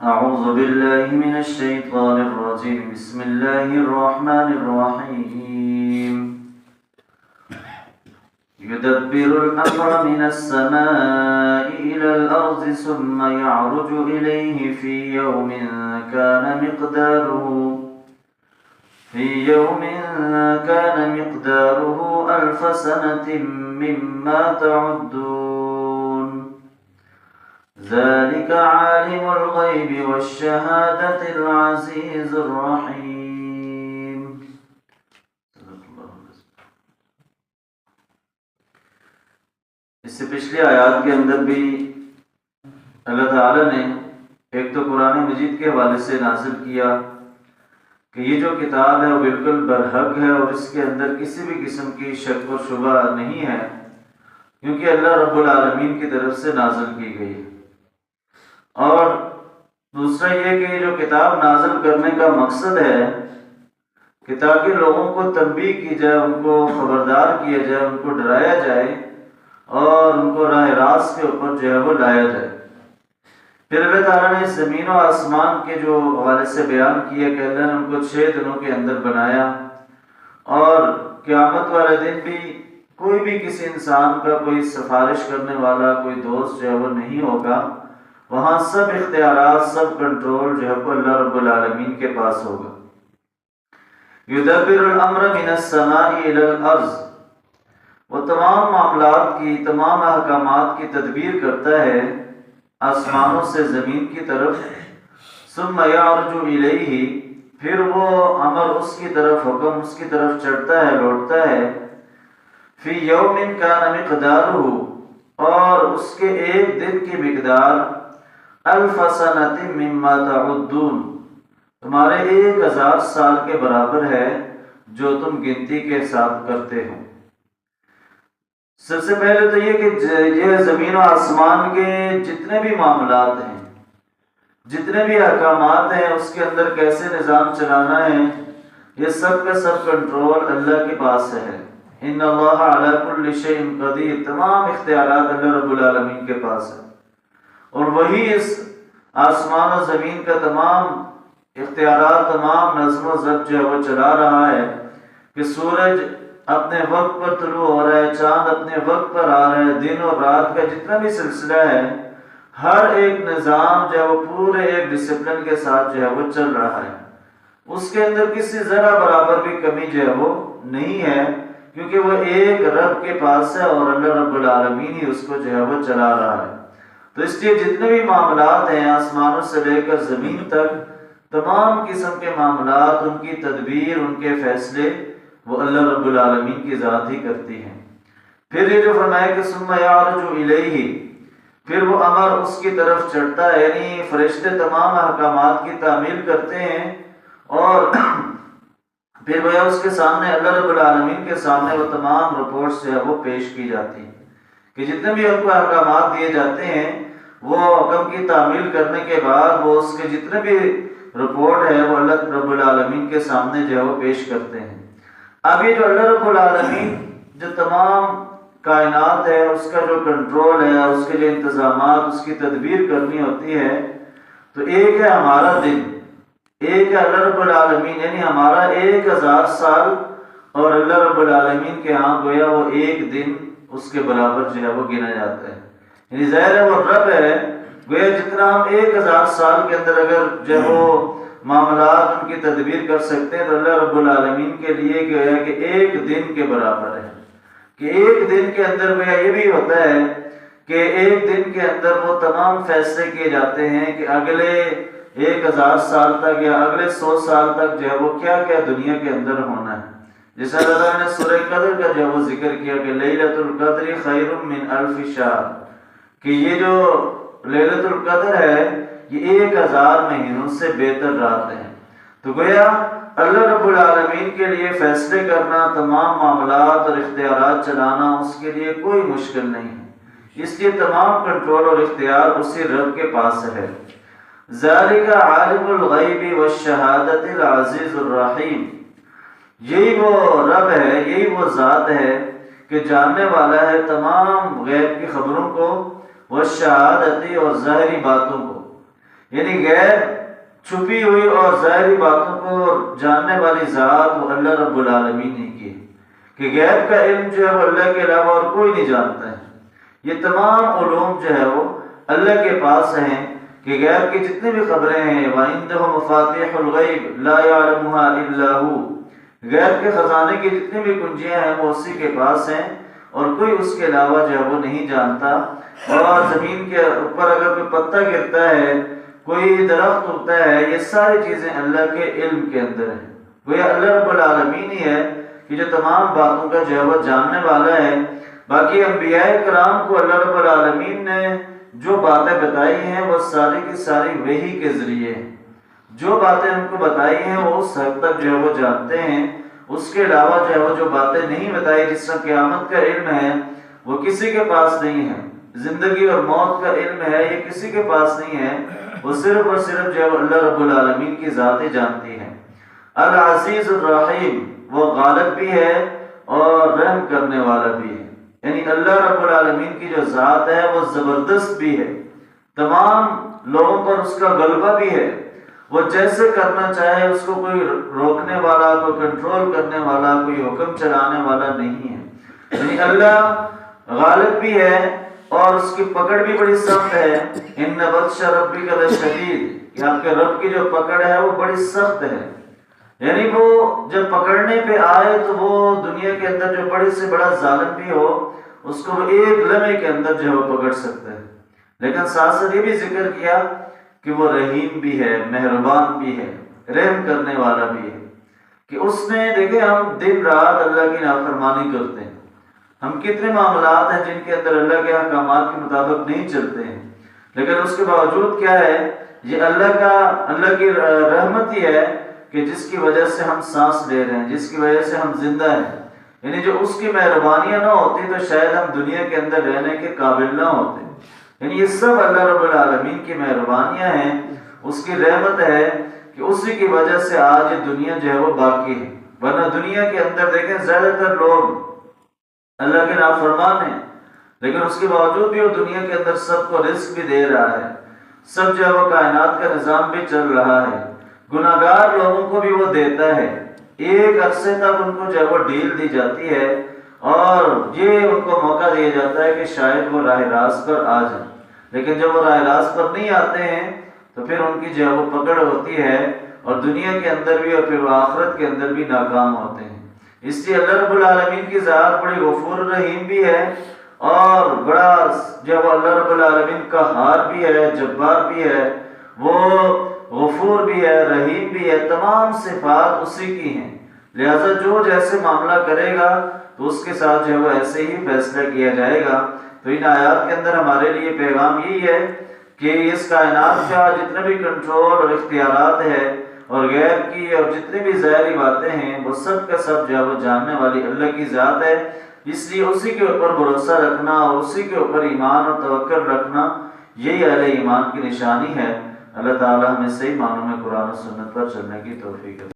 أعوذ بالله من الشيطان الرجيم. بسم الله الرحمن الرحيم. يدبر الأمر من السماء إلى الأرض ثم يعرج إليه في يوم كان مقداره 1000 سنة مما تعدون. ذلك عالم الغيب والشهادة العزيز الرحيم. اس سے پچھلی آیات کے اندر بھی اللہ تعالی نے ایک تو قرآن مجید کے حوالے سے نازل کیا کہ یہ جو کتاب ہے وہ بالکل برحق ہے اور اس کے اندر کسی بھی قسم کی شک و شبہ نہیں ہے، کیونکہ اللہ رب العالمین کی طرف سے نازل کی گئی ہے۔ اور دوسرا یہ کہ جو کتاب نازل کرنے کا مقصد ہے کہ تاکہ لوگوں کو تنبیہ کی جائے، ان کو خبردار کیا جائے، ان کو ڈرایا جائے اور ان کو راہ راست کے اوپر جو ہے وہ لایا جائے۔ پھر اللہ تعالیٰ نے زمین و آسمان کے جو حوالے سے بیان کیا کہ اللہ نے ان کو 6 دنوں کے اندر بنایا، اور قیامت والے دن بھی کوئی بھی کسی انسان کا کوئی سفارش کرنے والا، کوئی دوست جو ہے وہ نہیں ہوگا، وہاں سب اختیارات، سب کنٹرول جو ہے وہ اللہ رب العالمین کے پاس ہوگا۔ یدبر الامر من السماء الى الارض، وہ تمام معاملات کی، تمام احکامات کی تدبیر کرتا ہے آسمانوں سے زمین کی طرف۔ ثم یعرج الیہ، پھر وہ امر اس کی طرف، حکم اس کی طرف چڑھتا ہے، لوٹتا ہے۔ فی یوم کان مقدارہ، اور اس کے ایک دن کی مقدار 1000 سنۃ مما تعدون، تمہارے 1000 سال کے برابر ہے جو تم گنتی کے ساتھ کرتے ہو۔ سب سے پہلے تو یہ کہ یہ زمین و آسمان کے جتنے بھی معاملات ہیں، جتنے بھی احکامات ہیں، اس کے اندر کیسے نظام چلانا ہے، یہ سب کا سب کنٹرول اللہ کے پاس ہے۔ ان اللہ علی کل شیء قدیر، تمام اختیارات اللہ رب العالمین کے پاس ہے، اور وہی اس آسمان و زمین کا تمام اختیارات، تمام نظم و ضبط جو ہے وہ چلا رہا ہے کہ سورج اپنے وقت پر طلوع ہو رہا ہے، چاند اپنے وقت پر آ رہا ہے، دن اور رات کا جتنا بھی سلسلہ ہے، ہر ایک نظام جو ہے وہ پورے ایک ڈسپلن کے ساتھ جو ہے وہ چل رہا ہے۔ اس کے اندر کسی ذرا برابر بھی کمی جو ہے وہ نہیں ہے، کیونکہ وہ ایک رب کے پاس ہے اور اللہ رب العالمین ہی اس کو جو ہے وہ چلا رہا ہے۔ تو اس لیے جتنے بھی معاملات ہیں آسمانوں سے لے کر زمین تک، تمام قسم کے معاملات، ان کی تدبیر، ان کے فیصلے وہ اللہ رب العالمین کی ذات ہی کرتی ہے۔ پھر یہ جو فرمایا کہ ثم یعرج الیہ، پھر وہ امر اس کی طرف چڑھتا ہے، یعنی فرشتے تمام احکامات کی تعمیل کرتے ہیں، اور پھر وہ اس کے سامنے، اللہ رب العالمین کے سامنے وہ تمام رپورٹس جو ہے وہ پیش کی جاتی ہیں کہ جتنے بھی ان کو احکامات دیے جاتے ہیں، وہ حکم کی تعمیل کرنے کے بعد وہ اس کے جتنے بھی رپورٹ ہے وہ اللہ رب العالمین کے سامنے جو ہے وہ پیش کرتے ہیں۔ اب یہ جو اللہ رب العالمین جو تمام کائنات ہے، اس کا جو کنٹرول ہے، اس کے جو انتظامات، اس کی تدبیر کرنی ہوتی ہے، تو ایک ہے ہمارا دن، ایک ہے اللہ رب العالمین، یعنی ہمارا 1000 سال، اور اللہ رب العالمین کے ہاں گویا وہ ایک دن اس کے برابر جو ہے وہ گنا جاتا ہے۔ یعنی ظاہر ہے وہ رب ہے، گویا جتنا ہم 1000 سال کے اندر اگر جو وہ معاملات ان کی تدبیر کر سکتے ہیں، تو اللہ رب العالمین کے لیے گویا کہ ایک دن کے برابر ہے، کہ ایک دن کے اندر گویا یہ بھی ہوتا ہے کہ ایک دن کے اندر وہ تمام فیصلے کیے جاتے ہیں کہ اگلے 1000 سال تک یا اگلے 100 سال تک جو ہے وہ کیا کیا دنیا کے اندر ہونا ہے۔ جیسے اللہ نے سورہ قدر کا جو ہے وہ ذکر کیا کہ لیلۃ القدر خیر من 1000 شہر، کہ یہ جو لیلۃ القدر ہے یہ 1000 مہینوں سے بہتر رات ہے۔ تو گویا اللہ رب العالمین کے لیے فیصلے کرنا، تمام معاملات اور اختیارات چلانا اس کے لیے کوئی مشکل نہیں ہے، اس لیے تمام کنٹرول اور اختیار اسی رب کے پاس ہے۔ ذالک عالم الغیب والشہادۃ العزیز الرحیم، یہی وہ رب ہے، یہی وہ ذات ہے کہ جاننے والا ہے تمام غیب کی خبروں کو، والشہادتی، اور ظاہری باتوں کو، یعنی غیر چھپی ہوئی اور ظاہری باتوں کو جاننے والی ذات وہ اللہ رب العالمین نے کی ہے، کہ غیب کا علم جو ہے وہ اللہ کے علاوہ اور کوئی نہیں جانتا ہے۔ یہ تمام علوم جو ہے وہ اللہ کے پاس ہیں، کہ غیب کی جتنی بھی خبریں ہیں، وَعِندَهُ مَفَاتِيحُ الْغَيْبِ لَا يَعْلَمُهَا إِلَّا هُوَ، غیب کے خزانے کی جتنی بھی کنجیاں ہیں وہ اسی کے پاس ہیں اور کوئی اس کے علاوہ جو ہے وہ نہیں جانتا۔ اور زمین کے اوپر اگر کوئی پتا گرتا ہے، کوئی درخت ہوتا ہے، یہ ساری چیزیں اللہ کے علم کے اندر ہیں۔ گویا اللہ رب العالمین ہی ہے کہ جو تمام باتوں کا جو ہے وہ جاننے والا ہے۔ باقی انبیاء کرام کو اللہ رب العالمین نے جو باتیں بتائی ہیں وہ ساری کی ساری وحی کے ذریعے ہیں۔ جو باتیں ان کو بتائی ہیں وہ اس حد تک جو ہے وہ جانتے ہیں، اس کے علاوہ جو ہے وہ جو باتیں نہیں بتائی، جس طرح قیامت کا علم ہے وہ کسی کے پاس نہیں ہے، زندگی اور موت کا علم ہے یہ کسی کے پاس نہیں ہے، وہ صرف اور صرف جو ہے اللہ رب العالمین کی ذات ہی جانتی ہے۔ العزیز الرحیم، وہ غالب بھی ہے اور رحم کرنے والا بھی ہے، یعنی اللہ رب العالمین کی جو ذات ہے وہ زبردست بھی ہے، تمام لوگوں پر اس کا غلبہ بھی ہے، وہ جیسے کرنا چاہے اس کو کوئی روکنے والا، کوئی کنٹرول کرنے والا، کوئی حکم چلانے والا نہیں ہے۔ یعنی اللہ غالب بھی ہے اور اس کی پکڑ بھی بڑی سخت ہے۔ ان بطش ربک لشدید، کہ آپ کے رب کی جو پکڑ ہے وہ بڑی سخت ہے، یعنی وہ جب پکڑنے پہ آئے تو وہ دنیا کے اندر جو بڑے سے بڑا ظالم بھی ہو اس کو وہ ایک لمحے کے اندر جو ہے وہ پکڑ سکتا ہے۔ لیکن ساتھ ساتھ یہ بھی ذکر کیا کہ وہ رحیم بھی ہے، مہربان بھی ہے، رحم کرنے والا بھی ہے، کہ اس نے دیکھیں ہم دن رات اللہ کی نافرمانی کرتے ہیں، ہم کتنے معاملات ہیں جن کے اندر اللہ کے احکامات کے مطابق نہیں چلتے ہیں، لیکن اس کے باوجود کیا ہے، یہ اللہ کی رحمت ہی ہے کہ جس کی وجہ سے ہم سانس لے رہے ہیں، جس کی وجہ سے ہم زندہ ہیں۔ یعنی جو اس کی مہربانیاں نہ ہوتی تو شاید ہم دنیا کے اندر رہنے کے قابل نہ ہوتے۔ یعنی یہ سب اللہ رب العالمین کی مہربانیاں ہیں، اس کی رحمت ہے کہ اسی کی وجہ سے آج یہ دنیا جو ہے وہ باقی ہے، ورنہ دنیا کے اندر دیکھیں زیادہ تر لوگ اللہ کے نافرمان ہیں، لیکن اس کے باوجود بھی وہ دنیا کے اندر سب کو رزق بھی دے رہا ہے، سب جو ہے وہ کائنات کا نظام بھی چل رہا ہے، گناہگار لوگوں کو بھی وہ دیتا ہے، ایک عرصے تک ان کو جو ہے وہ ڈھیل دی جاتی ہے اور یہ ان کو موقع دیا جاتا ہے کہ شاید وہ راہ راست پر آ جائیں، لیکن جب وہ راہ راست پر نہیں آتے ہیں تو پھر ان کی جو ہے وہ پکڑ ہوتی ہے اور دنیا کے اندر بھی اور پھر وہ آخرت کے اندر بھی ناکام ہوتے ہیں۔ اس لیے اللہ رب العالمین کی ذات بڑی غفور رحیم بھی ہے اور بڑا جب اللہ رب العالمین کا قہار بھی ہے، جبار بھی ہے، وہ غفور بھی ہے، رحیم بھی ہے، تمام صفات اسی کی ہیں، لہذا جو جیسے معاملہ کرے گا تو اس کے ساتھ جو ہے وہ ایسے ہی فیصلہ کیا جائے گا۔ تو ان آیات کے اندر ہمارے لیے پیغام یہی ہے کہ اس کائنات کا جتنا بھی کنٹرول اور اختیارات ہے اور غیب کی اور جتنی بھی ظاہری باتیں ہیں وہ سب کا سب جو ہے وہ جاننے والی اللہ کی ذات ہے، اس لیے اسی کے اوپر بھروسہ رکھنا اور اسی کے اوپر ایمان اور توکل رکھنا یہی اہل ایمان کی نشانی ہے۔ اللہ تعالیٰ ہمیں صحیح معنوں میں قرآن و سنت پر چلنے کی توفیق دے۔